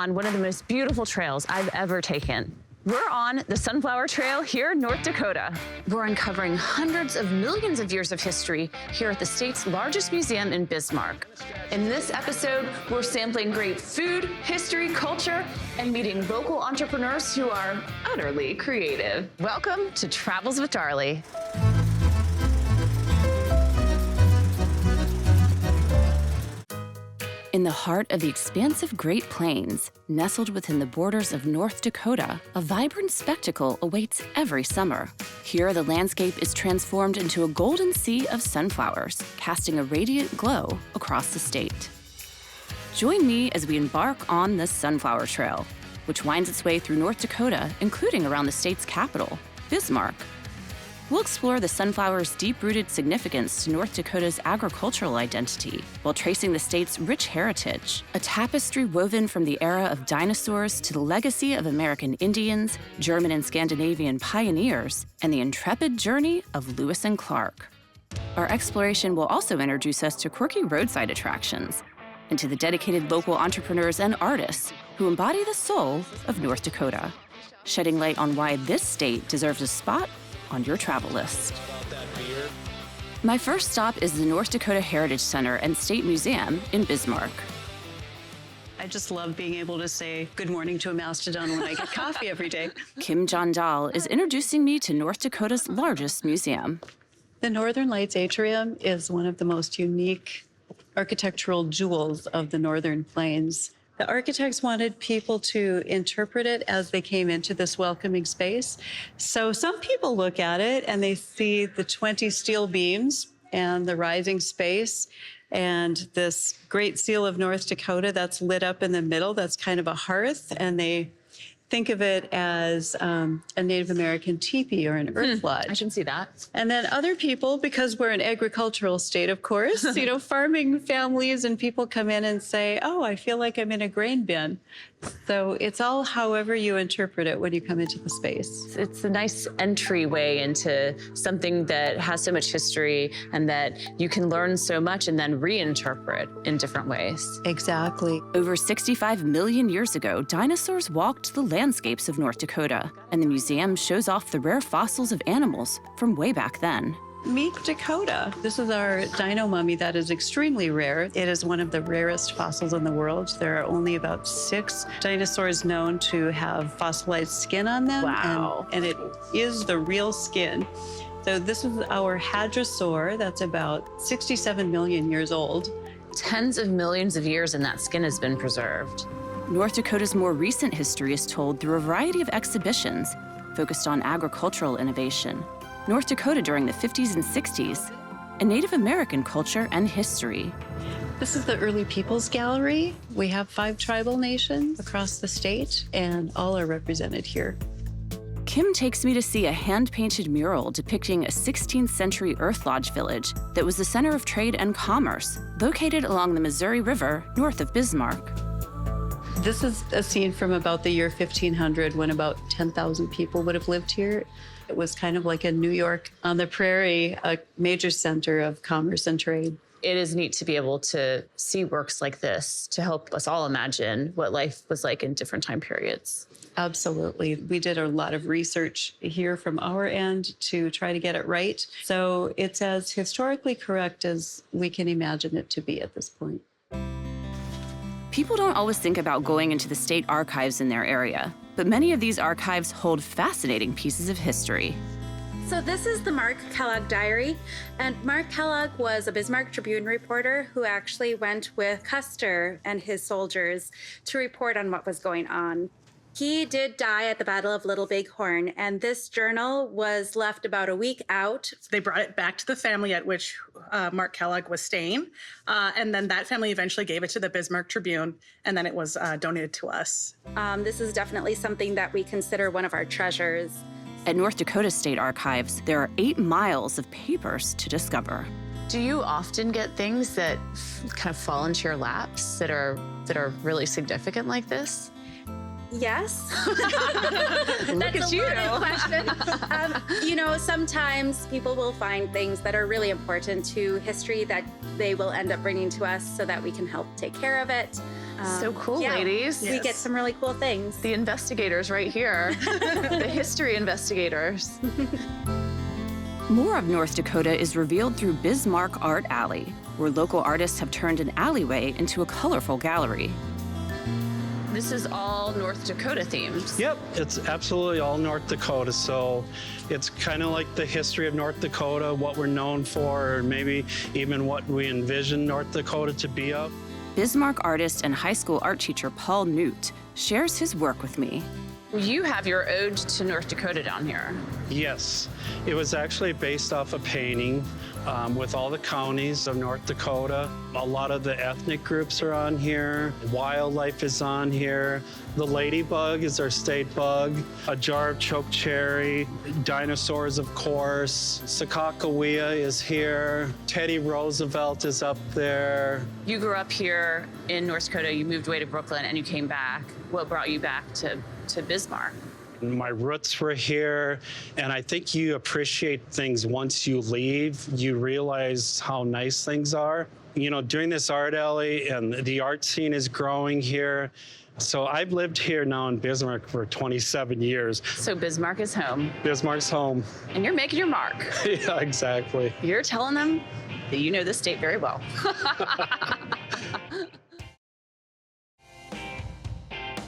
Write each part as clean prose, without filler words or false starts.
on one of the most beautiful trails I've ever taken. We're on the Sunflower Trail here in North Dakota. We're uncovering hundreds of millions of years of history here at the state's largest museum in Bismarck. In this episode, we're sampling great food, history, culture, and meeting local entrepreneurs who are utterly creative. Welcome to Travels with Darley. In the heart of the expansive Great Plains, nestled within the borders of North Dakota, a vibrant spectacle awaits every summer. Here, the landscape is transformed into a golden sea of sunflowers, casting a radiant glow across the state. Join me as we embark on the Sunflower Trail, which winds its way through North Dakota, including around the state's capital, Bismarck. We'll explore the sunflower's deep-rooted significance to North Dakota's agricultural identity while tracing the state's rich heritage, a tapestry woven from the era of dinosaurs to the legacy of American Indians, German and Scandinavian pioneers, and the intrepid journey of Lewis and Clark. Our exploration will also introduce us to quirky roadside attractions and to the dedicated local entrepreneurs and artists who embody the soul of North Dakota, shedding light on why this state deserves a spot on your travel list. My first stop is the North Dakota Heritage Center and State Museum in Bismarck. I just love being able to say good morning to a mastodon when I get coffee every day. Kim Jondal is introducing me to North Dakota's largest museum. The Northern Lights Atrium is one of the most unique architectural jewels of the Northern Plains. The architects wanted people to interpret it as they came into this welcoming space. So some people look at it and they see the 20 steel beams and the rising space and this great seal of North Dakota that's lit up in the middle. That's kind of a hearth. And they think of it as a Native American teepee or an earth lodge. I can see that. And then other people, because we're an agricultural state, of course, farming families and people come in and say, oh, I feel like I'm in a grain bin. So it's all however you interpret it when you come into the space. It's a nice entryway into something that has so much history and that you can learn so much and then reinterpret in different ways. Exactly. Over 65 million years ago, dinosaurs walked the landscapes of North Dakota, and the museum shows off the rare fossils of animals from way back then. Meet Dakota. This is our dino mummy that is extremely rare. It is one of the rarest fossils in the world. There are only about 6 dinosaurs known to have fossilized skin on them. Wow. And it is the real skin. So this is our hadrosaur that's about 67 million years old. Tens of millions of years and that skin has been preserved. North Dakota's more recent history is told through a variety of exhibitions focused on agricultural innovation, North Dakota during the 50s and 60s, and Native American culture and history. This is the Early Peoples Gallery. We have 5 tribal nations across the state, and all are represented here. Kim takes me to see a hand-painted mural depicting a 16th century Earth Lodge village that was the center of trade and commerce, located along the Missouri River north of Bismarck. This is a scene from about the year 1500 when about 10,000 people would have lived here. It was kind of like a New York on the prairie, a major center of commerce and trade. It is neat to be able to see works like this to help us all imagine what life was like in different time periods. Absolutely. We did a lot of research here from our end to try to get it right. So it's as historically correct as we can imagine it to be at this point. People don't always think about going into the state archives in their area, but many of these archives hold fascinating pieces of history. So this is the Mark Kellogg diary, and Mark Kellogg was a Bismarck Tribune reporter who actually went with Custer and his soldiers to report on what was going on. He did die at the Battle of Little Bighorn, and this journal was left about a week out. They brought it back to the family at which Mark Kellogg was staying, and then that family eventually gave it to the Bismarck Tribune, and then it was donated to us. This is definitely something that we consider one of our treasures. At North Dakota State Archives, there are 8 miles of papers to discover. Do you often get things that kind of fall into your laps that are really significant like this? Yes. Look at you. Question. Sometimes people will find things that are really important to history that they will end up bringing to us so that we can help take care of it. So cool, ladies. We get some really cool things. The investigators right here, the history investigators. More of North Dakota is revealed through Bismarck Art Alley, where local artists have turned an alleyway into a colorful gallery. This is all North Dakota themes. Yep, it's absolutely all North Dakota. So it's kind of like the history of North Dakota, what we're known for, or maybe even what we envision North Dakota to be of. Bismarck artist and high school art teacher Paul Newt shares his work with me. You have your ode to North Dakota down here. Yes, it was actually based off a painting with all the counties of North Dakota. A lot of the ethnic groups are on here. Wildlife is on here. The ladybug is our state bug. A jar of choke cherry. Dinosaurs, of course. Sakakawea is here. Teddy Roosevelt is up there. You grew up here in North Dakota. You moved away to Brooklyn and you came back. What brought you back to Bismarck? My roots were here, and I think you appreciate things once you leave. You realize how nice things are. During this art alley, and the art scene is growing here. So I've lived here now in Bismarck for 27 years. So Bismarck is home. Bismarck's home. And you're making your mark. Yeah, exactly. You're telling them that you know this state very well.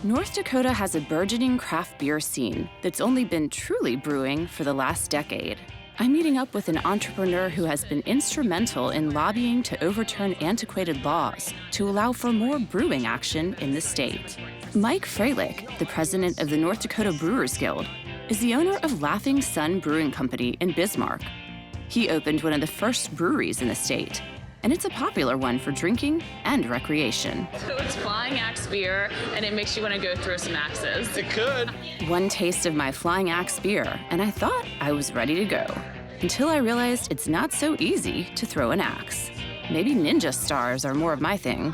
North Dakota has a burgeoning craft beer scene that's only been truly brewing for the last decade. I'm meeting up with an entrepreneur who has been instrumental in lobbying to overturn antiquated laws to allow for more brewing action in the state. Mike Freilich, the president of the North Dakota Brewers Guild, is the owner of Laughing Sun Brewing Company in Bismarck. He opened one of the first breweries in the state, and it's a popular one for drinking and recreation. So it's Flying Axe beer, and it makes you want to go throw some axes. It could. One taste of my Flying Axe beer, and I thought I was ready to go. Until I realized it's not so easy to throw an axe. Maybe ninja stars are more of my thing.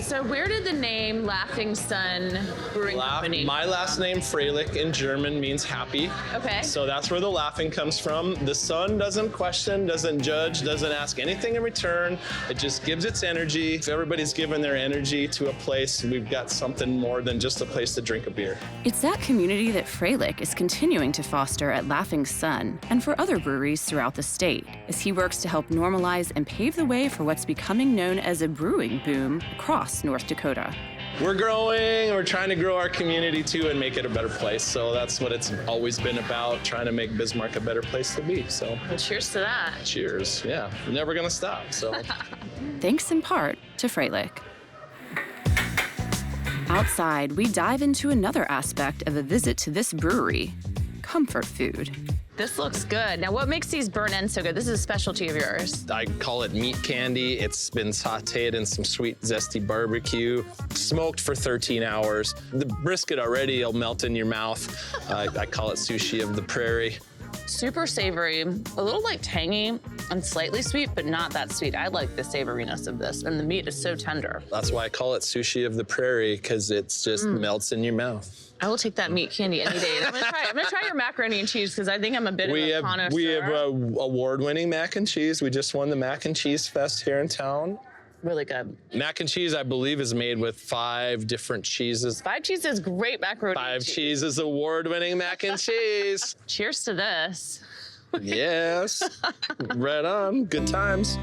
So where did the name Laughing Sun Brewing Company? My last name, Freilich, in German means happy. Okay. So that's where the laughing comes from. The sun doesn't question, doesn't judge, doesn't ask anything in return. It just gives its energy. If everybody's given their energy to a place, we've got something more than just a place to drink a beer. It's that community that Freilich is continuing to foster at Laughing Sun and for other breweries throughout the state, as he works to help normalize and pave the way for what's becoming known as a brewing boom across North Dakota. We're growing, we're trying to grow our community too and make it a better place. So that's what it's always been about, trying to make Bismarck a better place to be. So Well, cheers to that. cheers. Yeah, we're never gonna stop. So Thanks in part to Freilich. Outside, we dive into another aspect of a visit to this brewery: comfort food. This looks good. Now, what makes these burnt ends so good? This is a specialty of yours. I call it meat candy. It's been sauteed in some sweet, zesty barbecue, smoked for 13 hours. The brisket already will melt in your mouth. I call it sushi of the prairie. Super savory, a little like tangy and slightly sweet, but not that sweet. I like the savoriness of this, and the meat is so tender. That's why I call it sushi of the prairie, because it just melts in your mouth. I will take that meat candy any day. And I'm gonna try your macaroni and cheese because I think I'm a bit of a connoisseur. We have award-winning mac and cheese. We just won the Mac and Cheese Fest here in town. Really good. Mac and cheese, I believe, is made with 5 different cheeses. 5 cheeses, great macaroni. 5 cheeses, award-winning mac and cheese. Cheers to this. Yes. Right on. Good times.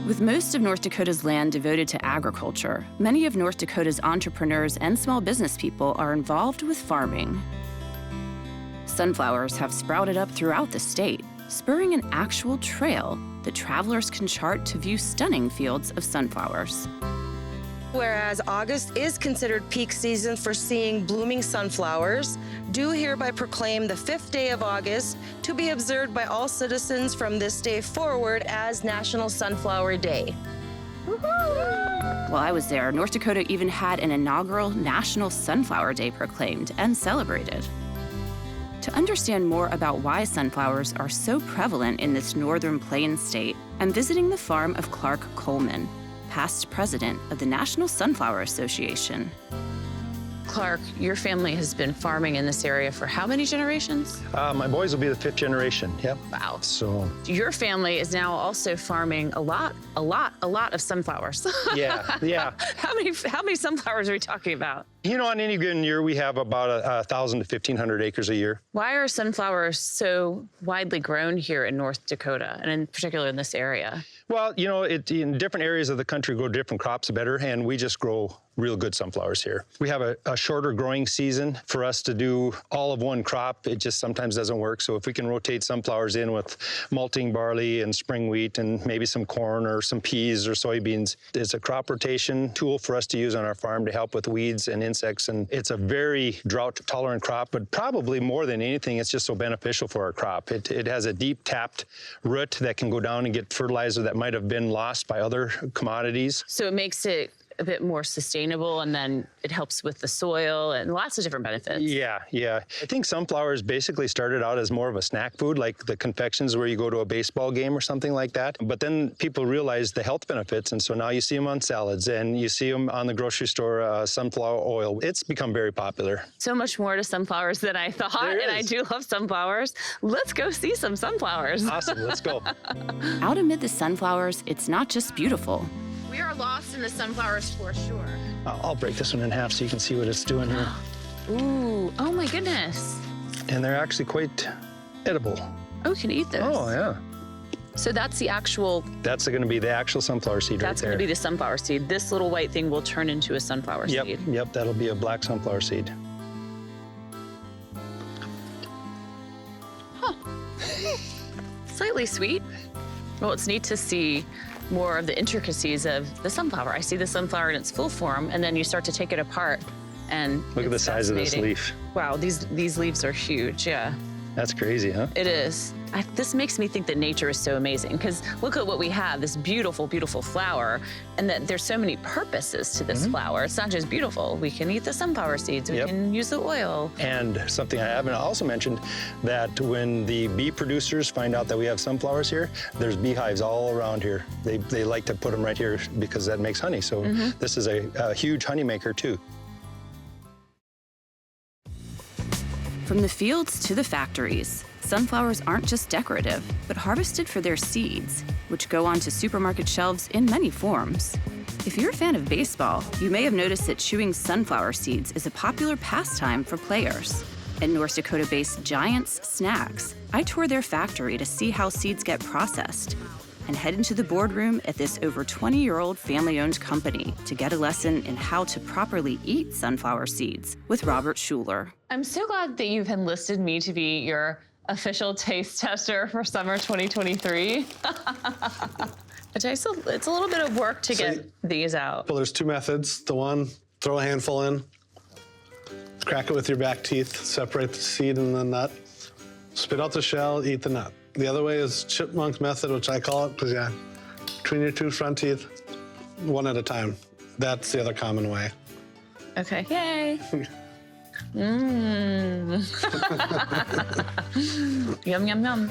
With most of North Dakota's land devoted to agriculture, many of North Dakota's entrepreneurs and small business people are involved with farming. Sunflowers have sprouted up throughout the state, spurring an actual trail that travelers can chart to view stunning fields of sunflowers. Whereas August is considered peak season for seeing blooming sunflowers, do hereby proclaim the 5th day of August to be observed by all citizens from this day forward as National Sunflower Day. While I was there, North Dakota even had an inaugural National Sunflower Day proclaimed and celebrated. To understand more about why sunflowers are so prevalent in this northern plains state, I'm visiting the farm of Clark Coleman, past president of the National Sunflower Association. Clark, your family has been farming in this area for how many generations? My boys will be the 5th generation, yep. Wow. So Your family is now also farming a lot of sunflowers. yeah. How many sunflowers are we talking about? You know, on any given year, we have about 1,000 to 1,500 acres a year. Why are sunflowers so widely grown here in North Dakota, and in particular in this area? Well, you know, in different areas of the country grow different crops better, and we just grow real good sunflowers here. We have a shorter growing season. For us to do all of one crop, it just sometimes doesn't work. So if we can rotate sunflowers in with malting barley and spring wheat and maybe some corn or some peas or soybeans, it's a crop rotation tool for us to use on our farm to help with weeds and insects. And it's a very drought-tolerant crop, but probably more than anything, it's just so beneficial for our crop. It has a deep tapped root that can go down and get fertilizer that might have been lost by other commodities. So it makes it a bit more sustainable, and then it helps with the soil and lots of different benefits. Yeah. I think sunflowers basically started out as more of a snack food, like the confections where you go to a baseball game or something like that. But then people realized the health benefits, and so now you see them on salads and you see them on the grocery store, sunflower oil. It's become very popular. So much more to sunflowers than I thought, and I do love sunflowers. Let's go see some sunflowers. Awesome, let's go. Out amid the sunflowers, it's not just beautiful. We are lost in the sunflowers for sure. I'll break this one in half so you can see what it's doing here. Ooh, oh my goodness. And they're actually quite edible. Oh, you can eat those. Oh, yeah. So that's the actual... That's going to be the actual sunflower seed right there. That's going to be the sunflower seed. This little white thing will turn into a sunflower seed. Yep, that'll be a black sunflower seed. Huh. Slightly sweet. Well, it's neat to see more of the intricacies of the sunflower. I see the sunflower in its full form, and then you start to take it apart, and look at the size of this leaf. Wow, these leaves are huge, yeah. That's crazy, huh? It is. This makes me think that nature is so amazing, because look at what we have, this beautiful, beautiful flower, and that there's so many purposes to this flower. It's not just beautiful. We can eat the sunflower seeds. We can use the oil. And something I haven't also mentioned, that when the bee producers find out that we have sunflowers here, there's beehives all around here. They like to put them right here because that makes honey. So this is a huge honey maker too. From the fields to the factories, sunflowers aren't just decorative, but harvested for their seeds, which go onto supermarket shelves in many forms. If you're a fan of baseball, you may have noticed that chewing sunflower seeds is a popular pastime for players. At North Dakota-based Giants Snacks, I toured their factory to see how seeds get processed, and head into the boardroom at this over 20-year-old family-owned company to get a lesson in how to properly eat sunflower seeds with Robert Schuler. I'm so glad that you've enlisted me to be your official taste tester for summer 2023. It's a little bit of work to get these out. Well, there's two methods. The one, throw a handful in, crack it with your back teeth, separate the seed and the nut, spit out the shell, eat the nut. The other way is chipmunk method, which I call it, because between your two front teeth, one at a time. That's the other common way. Okay. Yay. Yum, yum, yum.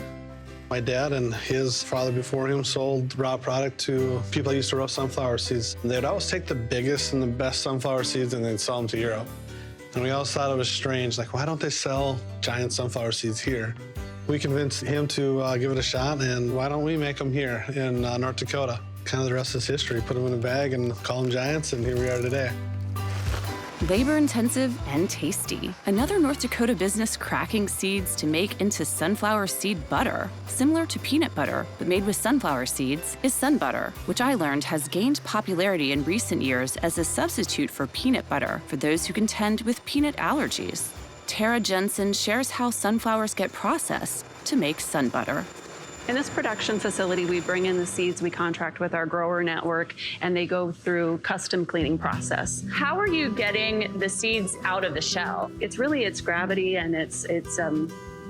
My dad and his father before him sold raw product to people that used to roast sunflower seeds. They'd always take the biggest and the best sunflower seeds and they'd sell them to Europe. And we always thought it was strange, like, why don't they sell giant sunflower seeds here? We convinced him to give it a shot, and why don't we make them here in North Dakota? Kind of the rest is history. Put them in a bag and call them giants, and here we are today. Labor-intensive and tasty. Another North Dakota business cracking seeds to make into sunflower seed butter, similar to peanut butter, but made with sunflower seeds, is sun butter, which I learned has gained popularity in recent years as a substitute for peanut butter for those who contend with peanut allergies. Tara Jensen shares how sunflowers get processed to make sun butter. In this production facility, we bring in the seeds, we contract with our grower network, and they go through custom cleaning process. How are you getting the seeds out of the shell? It's really its gravity and its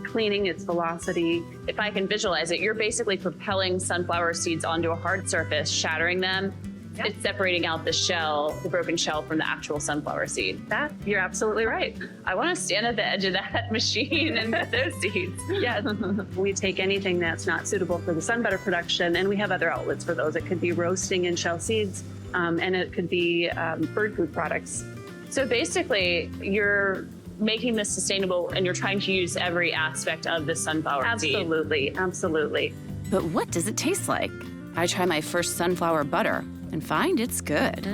cleaning, its velocity. If I can visualize it, you're basically propelling sunflower seeds onto a hard surface, shattering them, It's separating out the shell, the broken shell, from the actual sunflower seed. You're absolutely right. I want to stand at the edge of that machine and get those seeds. Yes. We take anything that's not suitable for the sun butter production, and we have other outlets for those. It could be roasting in shell seeds, and it could be bird food products. So basically, you're making this sustainable and you're trying to use every aspect of the sunflower seed. Absolutely. But what does it taste like? I try my first sunflower butter and find it's good.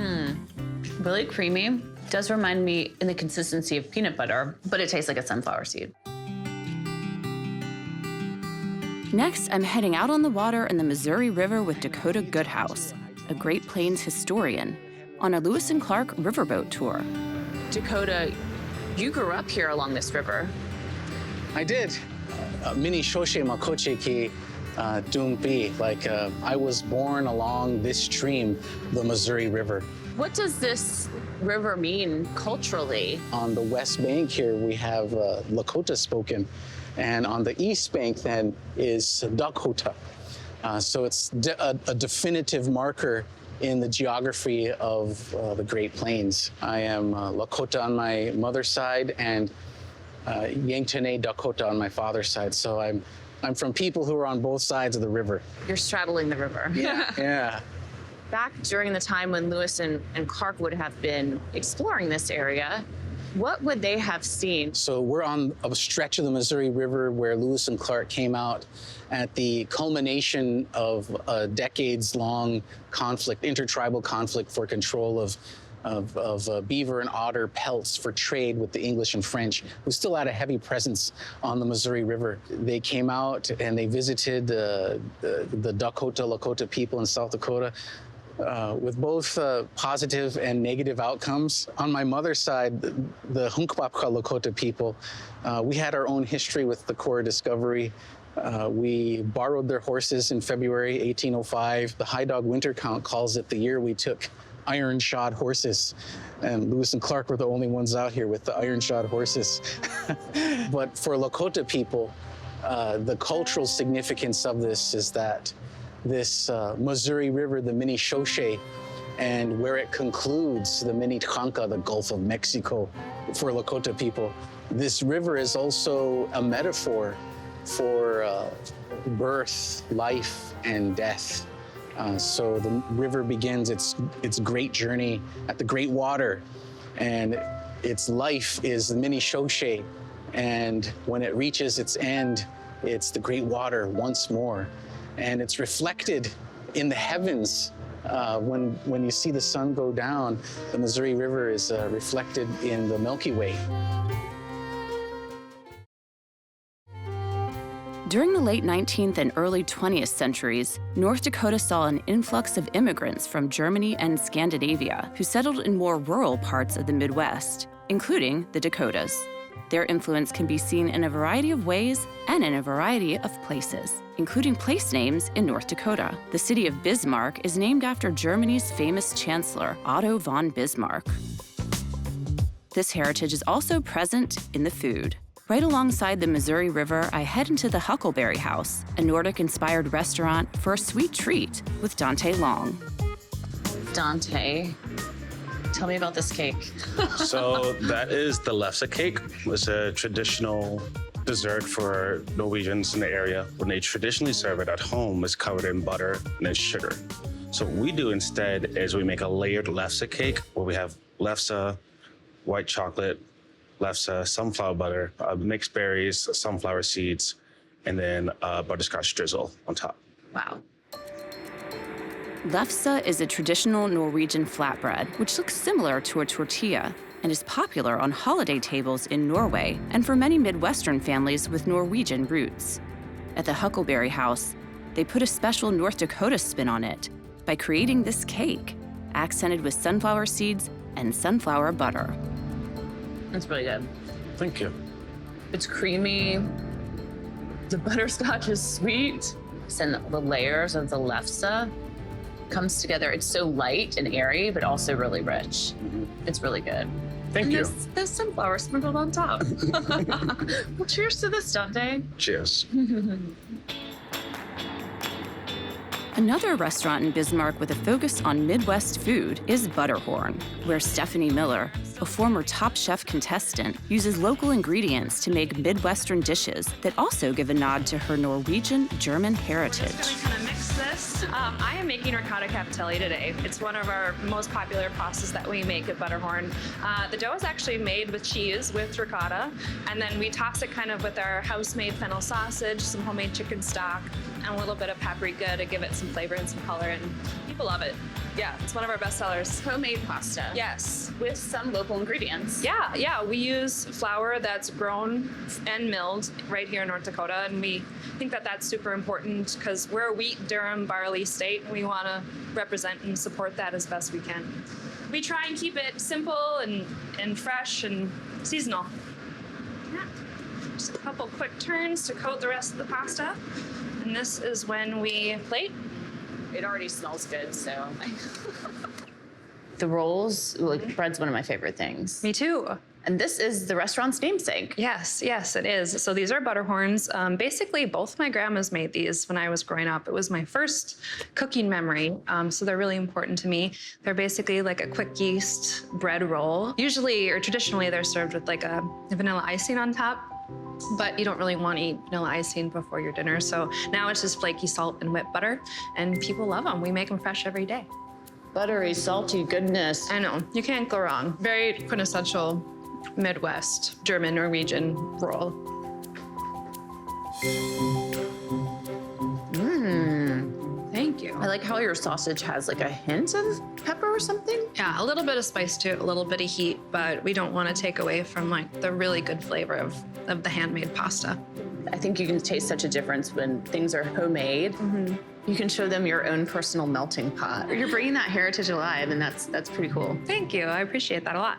Really creamy. Does remind me in the consistency of peanut butter, but it tastes like a sunflower seed. Next, I'm heading out on the water in the Missouri River with Dakota Goodhouse, a Great Plains historian, on a Lewis and Clark riverboat tour. Dakota, you grew up here along this river. I did. Mini shoshe makoche ki dumpi. I was born along this stream, the Missouri River. What does this river mean culturally? On the west bank here, we have Lakota spoken. And on the east bank, then, is Dakota. So it's a definitive marker in the geography of the Great Plains. I am Lakota on my mother's side and Yanktonai Dakota on my father's side. So I'm from people who are on both sides of the river. You're straddling the river. Yeah. Back during the time when Lewis and Clark would have been exploring this area, what would they have seen? So we're on a stretch of the Missouri River where Lewis and Clark came out at the culmination of a decades-long conflict, intertribal conflict for control of beaver and otter pelts for trade with the English and French, who still had a heavy presence on the Missouri River. They came out and they visited the Dakota, Lakota people in South Dakota, with both positive and negative outcomes. On my mother's side, the Hunkpapka Lakota people, we had our own history with the Core Discovery. We borrowed their horses in February 1805. The High Dog Winter Count calls it the year we took iron-shod horses. And Lewis and Clark were the only ones out here with the iron-shod horses. But for Lakota people, the cultural significance of this is that this Missouri River, the Mini Shoshe, and where it concludes, the Mini Tjanca, the Gulf of Mexico, for Lakota people. This river is also a metaphor for birth, life, and death. So the river begins its great journey at the Great Water, and its life is the Mini Shoshe, and when it reaches its end, it's the Great Water once more. And it's reflected in the heavens. When you see the sun go down, the Missouri River is reflected in the Milky Way. During the late 19th and early 20th centuries, North Dakota saw an influx of immigrants from Germany and Scandinavia who settled in more rural parts of the Midwest, including the Dakotas. Their influence can be seen in a variety of ways and in a variety of places, including place names in North Dakota. The city of Bismarck is named after Germany's famous chancellor, Otto von Bismarck. This heritage is also present in the food. Right alongside the Missouri River, I head into the Huckleberry House, a Nordic-inspired restaurant for a sweet treat with Dante Long. Dante, tell me about this cake. So that is the lefse cake. It's a traditional dessert for Norwegians in the area. When they traditionally serve it at home, it's covered in butter and then sugar. So what we do instead is we make a layered lefse cake where we have lefse, white chocolate, lefse, sunflower butter, mixed berries, sunflower seeds, and then butterscotch drizzle on top. Wow. Lefse is a traditional Norwegian flatbread, which looks similar to a tortilla and is popular on holiday tables in Norway and for many Midwestern families with Norwegian roots. At the Huckleberry House, they put a special North Dakota spin on it by creating this cake, accented with sunflower seeds and sunflower butter. It's really good. Thank you. It's creamy. The butterscotch is sweet. And the layers of the lefse comes together. It's so light and airy, but also really rich. It's really good. Thank you. There's sunflower sprinkled on top. Well, cheers to this, Dante. Cheers. Another restaurant in Bismarck with a focus on Midwest food is Butterhorn, where Stephanie Miller, a former Top Chef contestant, uses local ingredients to make Midwestern dishes that also give a nod to her Norwegian-German heritage. Just gonna kind of mix this. I am making ricotta cavatelli today. It's one of our most popular pastas that we make at Butterhorn. The dough is actually made with cheese, with ricotta, and then we toss it kind of with our house-made fennel sausage, some homemade chicken stock, and a little bit of paprika to give it some flavor and some color, and people love it. Yeah, it's one of our best sellers. Homemade pasta. Yes. With some local ingredients. Yeah, we use flour that's grown and milled right here in North Dakota, and we think that that's super important because we're a wheat, durum, barley state, and we want to represent and support that as best we can. We try and keep it simple and fresh and seasonal. Yeah. Just a couple quick turns to coat the rest of the pasta. And this is when we plate. It already smells good, so. The rolls, like bread's one of my favorite things. Me too. And this is the restaurant's namesake. Yes, it is. So these are Butterhorns. Basically, both my grandmas made these when I was growing up. It was my first cooking memory, so they're really important to me. They're basically like a quick yeast bread roll. Usually, or traditionally, they're served with like a vanilla icing on top. But you don't really want to eat vanilla icing before your dinner. So now it's just flaky salt and whipped butter, and people love them. We make them fresh every day. Buttery, salty goodness. I know, you can't go wrong. Very quintessential Midwest, German, Norwegian roll. Thank you. I like how your sausage has like a hint of pepper or something. Yeah, a little bit of spice to it, a little bit of heat, but we don't want to take away from like the really good flavor of the handmade pasta. I think you can taste such a difference when things are homemade. Mm-hmm. You can show them your own personal melting pot. You're bringing that heritage alive, and that's pretty cool. Thank you. I appreciate that a lot.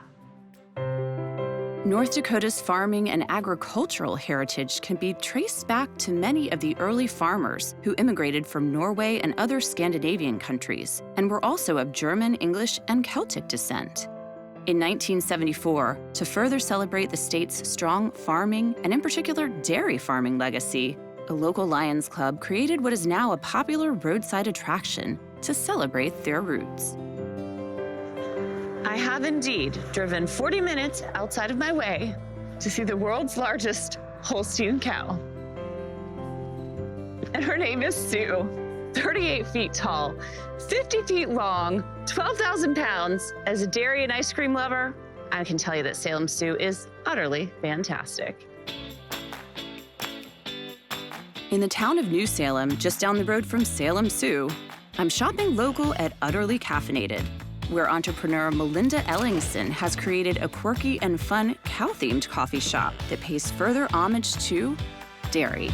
North Dakota's farming and agricultural heritage can be traced back to many of the early farmers who immigrated from Norway and other Scandinavian countries, and were also of German, English, and Celtic descent. In 1974, to further celebrate the state's strong farming, and in particular dairy farming legacy, a local Lions Club created what is now a popular roadside attraction to celebrate their roots. I have indeed driven 40 minutes outside of my way to see the world's largest Holstein cow. And her name is Sue, 38 feet tall, 50 feet long, 12,000 pounds. As a dairy and ice cream lover, I can tell you that Salem Sue is utterly fantastic. In the town of New Salem, just down the road from Salem Sue, I'm shopping local at Utterly Caffeinated, where entrepreneur Melinda Ellingson has created a quirky and fun cow-themed coffee shop that pays further homage to dairy.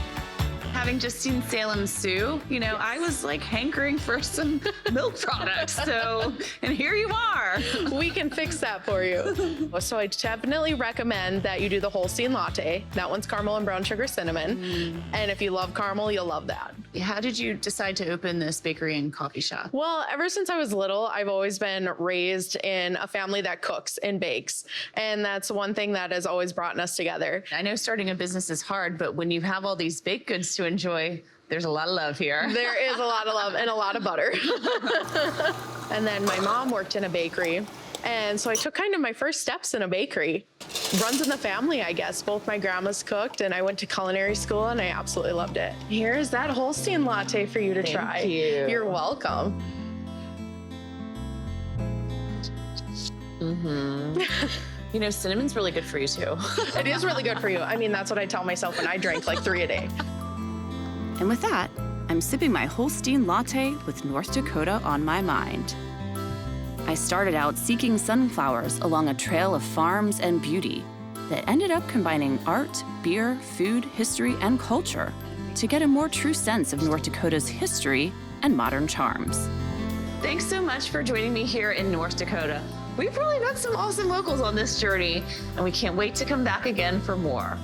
Having just seen Salem Sue, you know, I was like hankering for some milk products. So, and here you are. We can fix that for you. So I definitely recommend that you do the Holstein latte. That one's caramel and brown sugar cinnamon. And if you love caramel, you'll love that. How did you decide to open this bakery and coffee shop? Well, ever since I was little, I've always been raised in a family that cooks and bakes. And that's one thing that has always brought us together. I know starting a business is hard, but when you have all these baked goods to enjoy, there's a lot of love here. There is a lot of love and a lot of butter. And then my mom worked in a bakery. And so I took kind of my first steps in a bakery. Runs in the family, I guess. Both my grandmas cooked, and I went to culinary school, and I absolutely loved it. Here's that Holstein latte for you to try. Thank you. You're welcome. Mm-hmm. You know, cinnamon's really good for you, too. It is really good for you. I mean, that's what I tell myself when I drink like 3 a day. And with that, I'm sipping my Holstein latte with North Dakota on my mind. I started out seeking sunflowers along a trail of farms and beauty that ended up combining art, beer, food, history, and culture to get a more true sense of North Dakota's history and modern charms. Thanks so much for joining me here in North Dakota. We've really met some awesome locals on this journey, and we can't wait to come back again for more.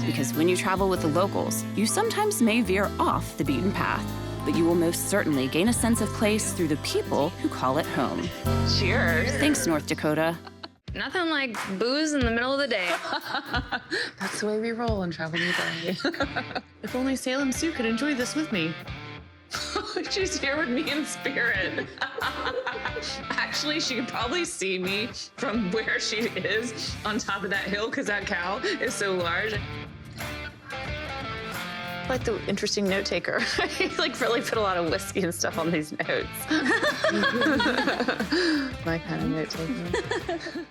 Because when you travel with the locals, you sometimes may veer off the beaten path, but you will most certainly gain a sense of place through the people who call it home. Cheers. Thanks, North Dakota. Nothing like booze in the middle of the day. That's the way we roll in Travel New Day. If only Salem Sue could enjoy this with me. She's here with me in spirit. Actually, she could probably see me from where she is on top of that hill because that cow is so large. Like the interesting note taker. I like really put a lot of whiskey and stuff on these notes. My kind of note taker.